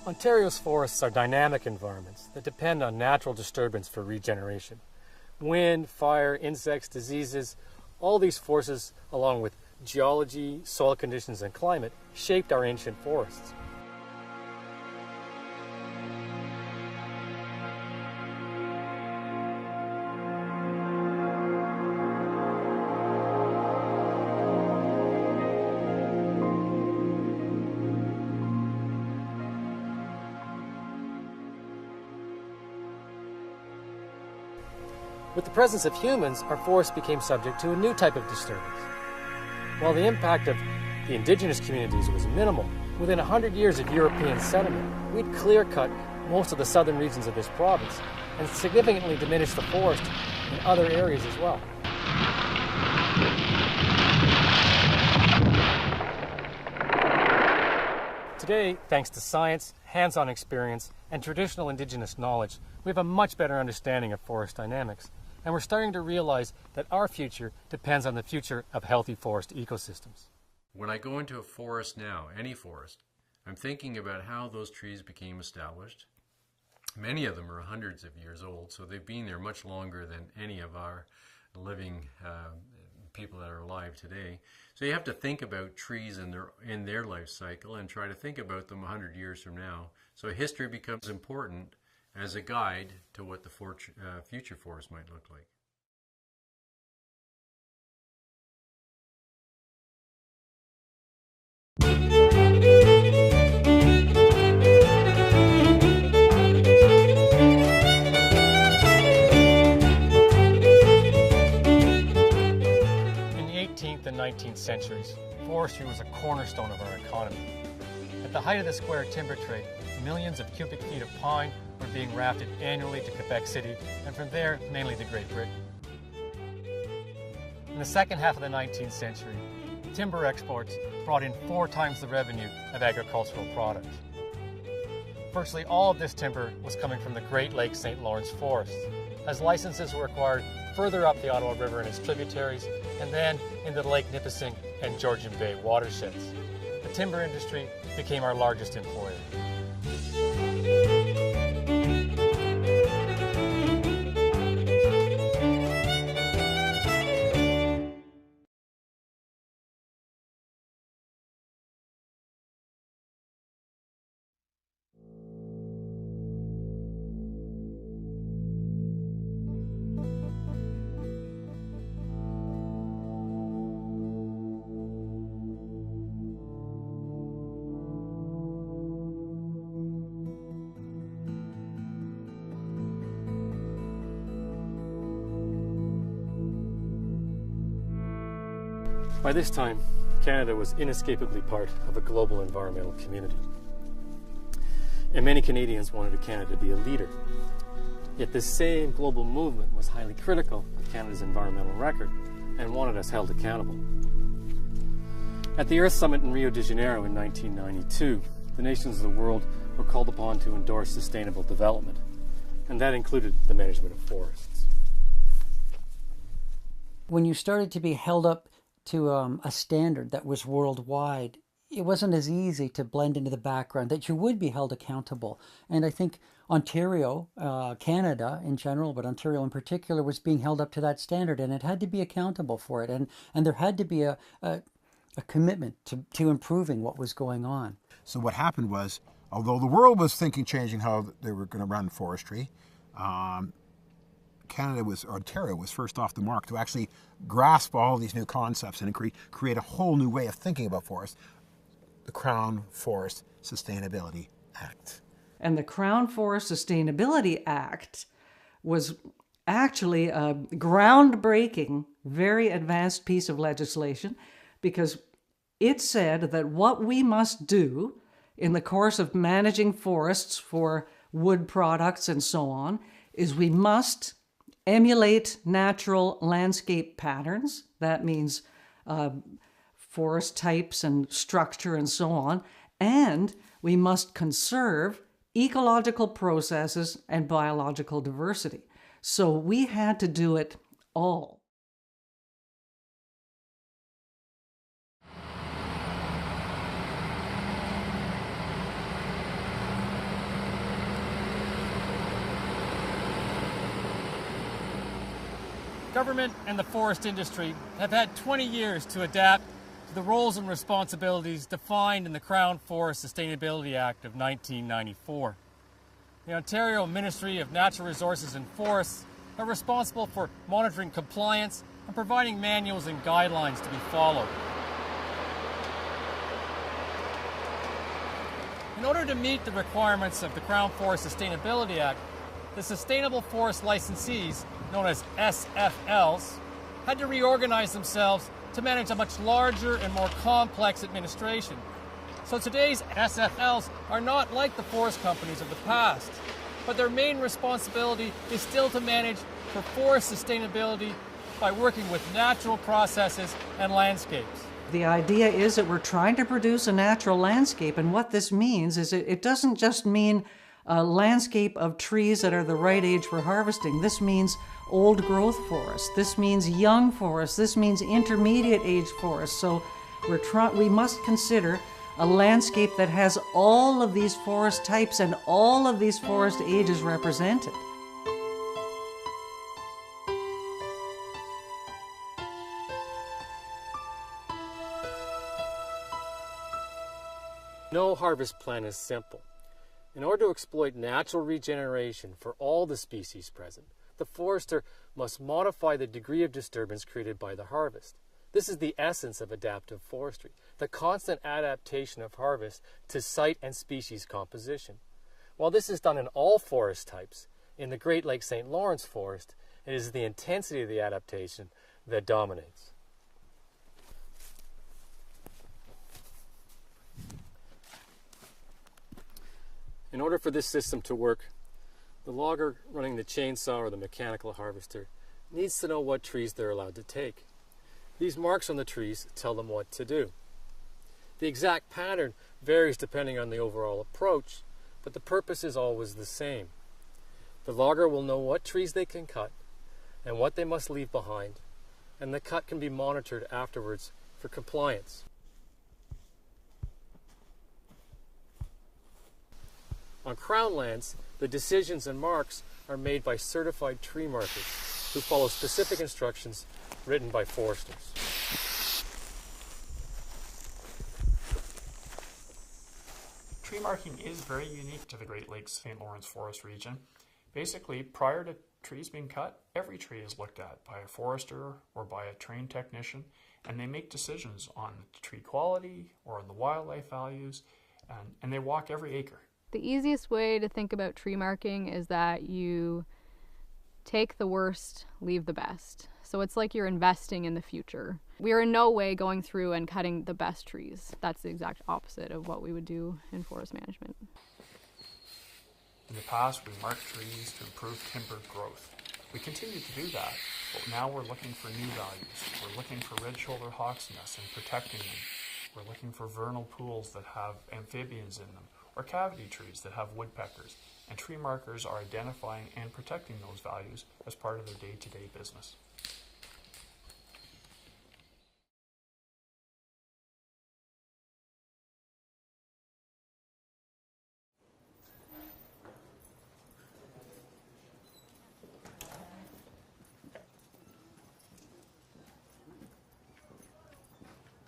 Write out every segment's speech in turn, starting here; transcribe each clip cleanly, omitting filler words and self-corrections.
Ontario's forests are dynamic environments that depend on natural disturbance for regeneration. Wind, fire, insects, diseases, all these forces, along with geology, soil conditions, and climate, shaped our ancient forests. With the presence of humans, our forests became subject to a new type of disturbance. While the impact of the indigenous communities was minimal, within 100 years of European settlement, we'd clear-cut most of the southern regions of this province and significantly diminished the forest in other areas as well. Today, thanks to science, hands-on experience, and traditional indigenous knowledge, we have a much better understanding of forest dynamics. And we're starting to realize that our future depends on the future of healthy forest ecosystems. When I go into a forest now, any forest, I'm thinking about how those trees became established. Many of them are hundreds of years old, so they've been there much longer than any of our living people that are alive today. So you have to think about trees in their life cycle and try to think about them 100 years from now. So history becomes important as a guide to what the future forest might look like. In the 18th and 19th centuries, forestry was a cornerstone of our economy. At the height of the square timber trade, millions of cubic feet of pine were being rafted annually to Quebec City, and from there, mainly to Great Britain. In the second half of the 19th century, timber exports brought in 4 times the revenue of agricultural products. Virtually all of this timber was coming from the Great Lakes St. Lawrence forests, as licenses were acquired further up the Ottawa River and its tributaries, and then into the Lake Nipissing and Georgian Bay watersheds. The timber industry became our largest employer. By this time, Canada was inescapably part of a global environmental community. And many Canadians wanted Canada to be a leader. Yet this same global movement was highly critical of Canada's environmental record and wanted us held accountable. At the Earth Summit in Rio de Janeiro in 1992, the nations of the world were called upon to endorse sustainable development, and that included the management of forests. When you started to be held up to a standard that was worldwide, it wasn't as easy to blend into the background, that you would be held accountable. And I think Ontario, Canada in general, but Ontario in particular, was being held up to that standard, and it had to be accountable for it. And there had to be a commitment to improving what was going on. So what happened was, although the world was changing how they were going to run forestry, Ontario was first off the mark to actually grasp all these new concepts and create a whole new way of thinking about forests. the Crown Forest Sustainability Act. And the Crown Forest Sustainability Act was actually a groundbreaking, very advanced piece of legislation, because it said that what we must do in the course of managing forests for wood products and so on is we must emulate natural landscape patterns. That means forest types and structure and so on. And we must conserve ecological processes and biological diversity. So we had to do it all. Government and the forest industry have had 20 years to adapt to the roles and responsibilities defined in the Crown Forest Sustainability Act of 1994. The Ontario Ministry of Natural Resources and Forests are responsible for monitoring compliance and providing manuals and guidelines to be followed. In order to meet the requirements of the Crown Forest Sustainability Act, the Sustainable Forest Licensees, known as SFLs, had to reorganize themselves to manage a much larger and more complex administration. So today's SFLs are not like the forest companies of the past, but their main responsibility is still to manage for forest sustainability by working with natural processes and landscapes. The idea is that we're trying to produce a natural landscape, and what this means is it doesn't just mean a landscape of trees that are the right age for harvesting. This means old growth forests. This means young forests. This means intermediate age forests. So we must consider a landscape that has all of these forest types and all of these forest ages represented. No harvest plan is simple. In order to exploit natural regeneration for all the species present, the forester must modify the degree of disturbance created by the harvest. This is the essence of adaptive forestry, the constant adaptation of harvest to site and species composition. While this is done in all forest types, in the Great Lakes St. Lawrence forest, it is the intensity of the adaptation that dominates. In order for this system to work, the logger running the chainsaw or the mechanical harvester needs to know what trees they're allowed to take. These marks on the trees tell them what to do. The exact pattern varies depending on the overall approach, but the purpose is always the same. The logger will know what trees they can cut and what they must leave behind, and the cut can be monitored afterwards for compliance. On Crown lands, the decisions and marks are made by certified tree markers who follow specific instructions written by foresters. Tree marking is very unique to the Great Lakes St. Lawrence Forest region. Basically, prior to trees being cut, every tree is looked at by a forester or by a trained technician, and they make decisions on the tree quality or on the wildlife values, and they walk every acre. The easiest way to think about tree marking is that you take the worst, leave the best. So it's like you're investing in the future. We are in no way going through and cutting the best trees. That's the exact opposite of what we would do in forest management. In the past, we marked trees to improve timber growth. We continue to do that, but now we're looking for new values. We're looking for red-shouldered hawk's nests and protecting them. We're looking for vernal pools that have amphibians in them, or cavity trees that have woodpeckers, and tree markers are identifying and protecting those values as part of their day-to-day business.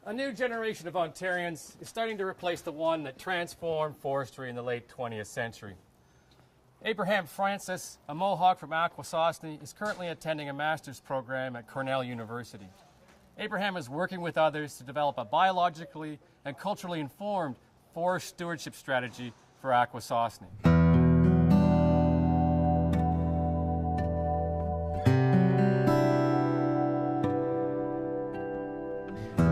A new generation of Ontarians is starting to replace the one that transformed forestry in the late 20th century. Abraham Francis, a Mohawk from Akwesasne, is currently attending a master's program at Cornell University. Abraham is working with others to develop a biologically and culturally informed forest stewardship strategy for Akwesasne.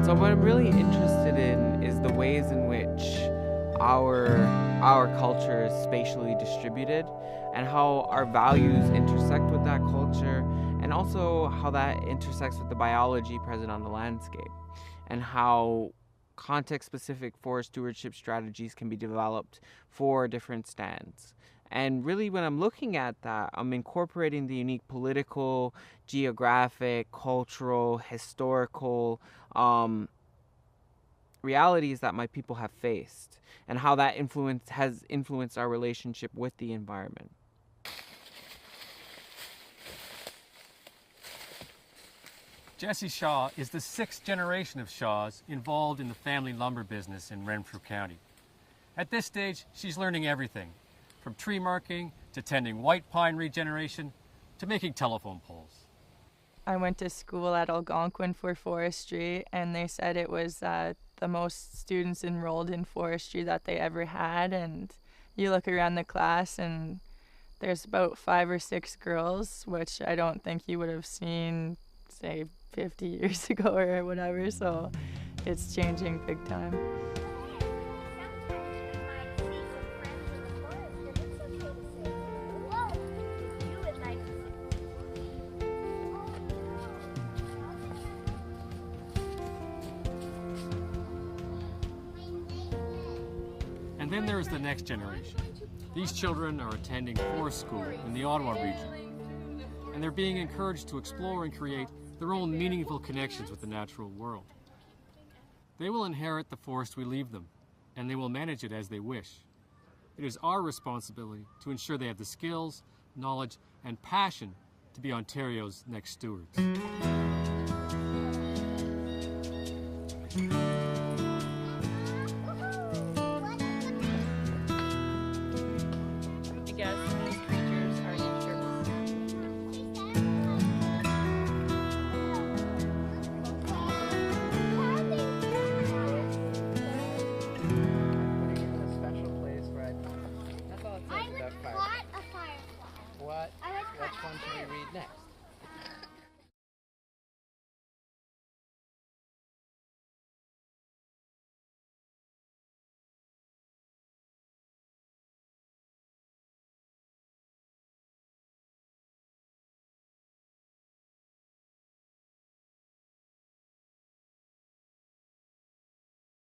So what I'm really interested in is the ways in which our culture is spatially distributed and how our values intersect with that culture, and also how that intersects with the biology present on the landscape, and how context-specific forest stewardship strategies can be developed for different stands. And really, when I'm looking at that, I'm incorporating the unique political, geographic, cultural, historical realities that my people have faced, and how that has influenced our relationship with the environment. Jessie Shaw is the 6th generation of Shaws involved in the family lumber business in Renfrew County. At this stage, she's learning everything, from tree marking to tending white pine regeneration to making telephone poles. I went to school at Algonquin for forestry, and they said it was the most students enrolled in forestry that they ever had. And you look around the class and there's about 5 or 6 girls, which I don't think you would have seen, say, 50 years ago or whatever. So it's changing big time. And then there is the next generation. These children are attending forest school in the Ottawa region, and they're being encouraged to explore and create their own meaningful connections with the natural world. They will inherit the forest we leave them, and they will manage it as they wish. It is our responsibility to ensure they have the skills, knowledge, and passion to be Ontario's next stewards.